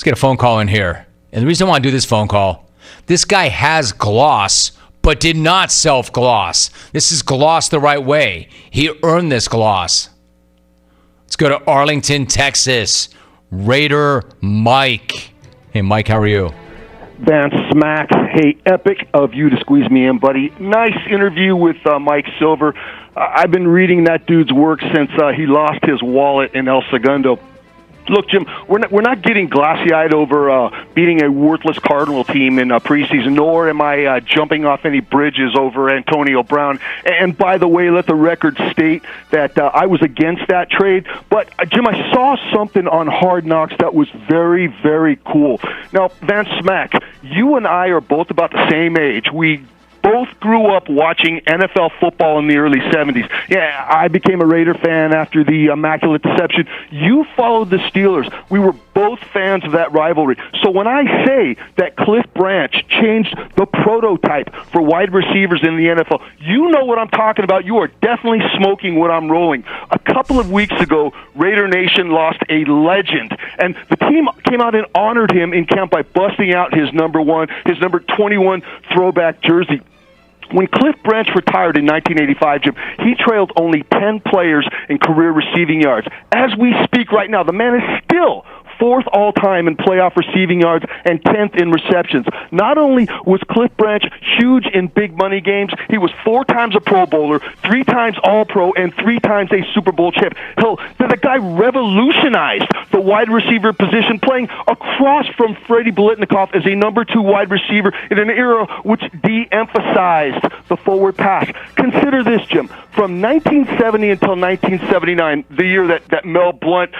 get a phone call in here. And the reason I want to do this phone call, this guy has gloss, but did not self-gloss. This is gloss the right way. He earned this gloss. Let's go to Arlington, Texas. Raider Mike. Hey, Mike, how are you? Van Smack. Hey, epic of you to squeeze me in, buddy. Nice interview with Mike Silver. I've been reading that dude's work since he lost his wallet in El Segundo. Look, Jim, we're not getting glassy-eyed over beating a worthless Cardinal team in preseason, nor am I jumping off any bridges over Antonio Brown. And by the way, let the record state that I was against that trade. But, Jim, I saw something on Hard Knocks that was very, very cool. Now, Van Smack, you and I are both about the same age. We both grew up watching NFL football in the early 70s. Yeah, I became a Raider fan after the Immaculate Deception. You followed the Steelers. We were both fans of that rivalry. So when I say that Cliff Branch changed the prototype for wide receivers in the NFL, you know what I'm talking about. You are definitely smoking what I'm rolling. A couple of weeks ago, Raider Nation lost a legend, and the team came out and honored him in camp by busting out his number 21 throwback jersey. When Cliff Branch retired in 1985, Jim, he trailed only 10 players in career receiving yards. As we speak right now, the man is still fourth all-time in playoff receiving yards and 10th in receptions. Not only was Cliff Branch huge in big money games, he was 4 times a Pro Bowler, 3 times All-Pro, and 3 times a Super Bowl champ. Hell, the guy revolutionized the wide receiver position, playing across from Freddie Biletnikoff as a number 2 wide receiver in an era which de-emphasized the forward pass. Consider this, Jim. From 1970 until 1979, the year that Mel Blount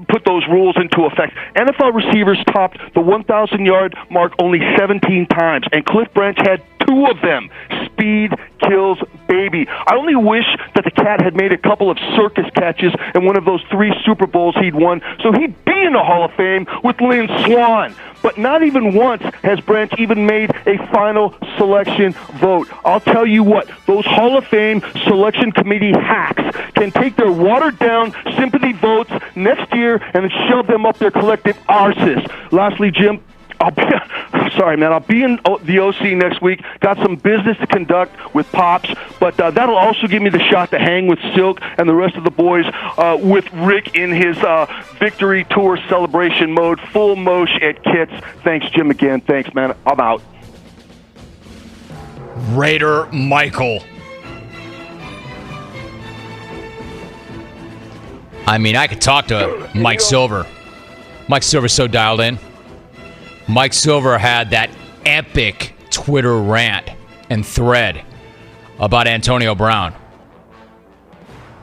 put those rules into effect, NFL receivers topped the 1,000-yard mark only 17 times, and Cliff Branch had 2 of them. Speed kills baby. I only wish that the cat had made a couple of circus catches in one of those 3 Super Bowls he'd won, so he'd be in the Hall of Fame with Lynn Swann. But not even once has Branch even made a final selection vote. I'll tell you what, those Hall of Fame selection committee hacks can take their watered-down sympathy votes next year and shove them up their collective arses. Lastly, Jim, I'll be in the OC next week. Got some business to conduct with Pops, but that'll also give me the shot to hang with Silk and the rest of the boys with Rick in his victory tour celebration mode, full mosh at Kits. Thanks, Jim, again. Thanks, man. I'm out. Raider Michael. I mean, I could talk to Mike Silver. Mike Silver's so dialed in. Mike Silver had that epic Twitter rant and thread about Antonio Brown.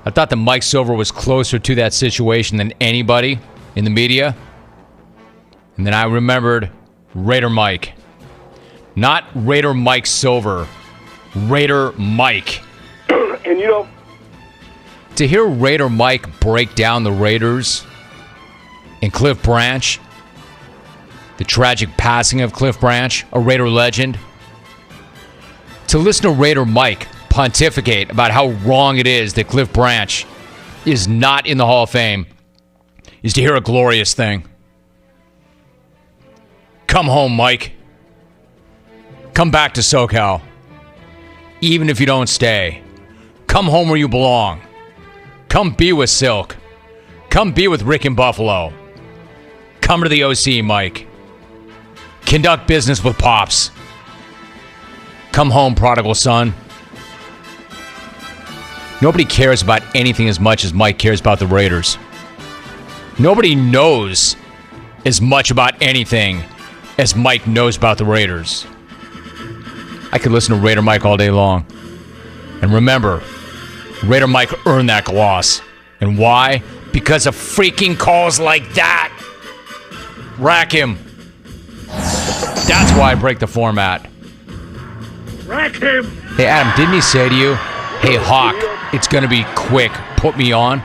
I thought that Mike Silver was closer to that situation than anybody in the media. And then I remembered Raider Mike. Not Raider Mike Silver. Raider Mike. And you know, to hear Raider Mike break down the Raiders and Cliff Branch, the tragic passing of Cliff Branch, a Raider legend. To listen to Raider Mike pontificate about how wrong it is that Cliff Branch is not in the Hall of Fame is to hear a glorious thing. Come home, Mike. Come back to SoCal. Even if you don't stay. Come home where you belong. Come be with Silk. Come be with Rick in Buffalo. Come to the OC, Mike. Conduct business with Pops. Come home, prodigal son. Nobody cares about anything as much as Mike cares about the Raiders. Nobody knows as much about anything as Mike knows about the Raiders. I could listen to Raider Mike all day long. And remember, Raider Mike earned that gloss. And why? Because of freaking calls like that. Rack him. That's why I break the format. rack him! Hey, Adam, didn't he say to you, hey, Hawk, it's going to be quick, put me on?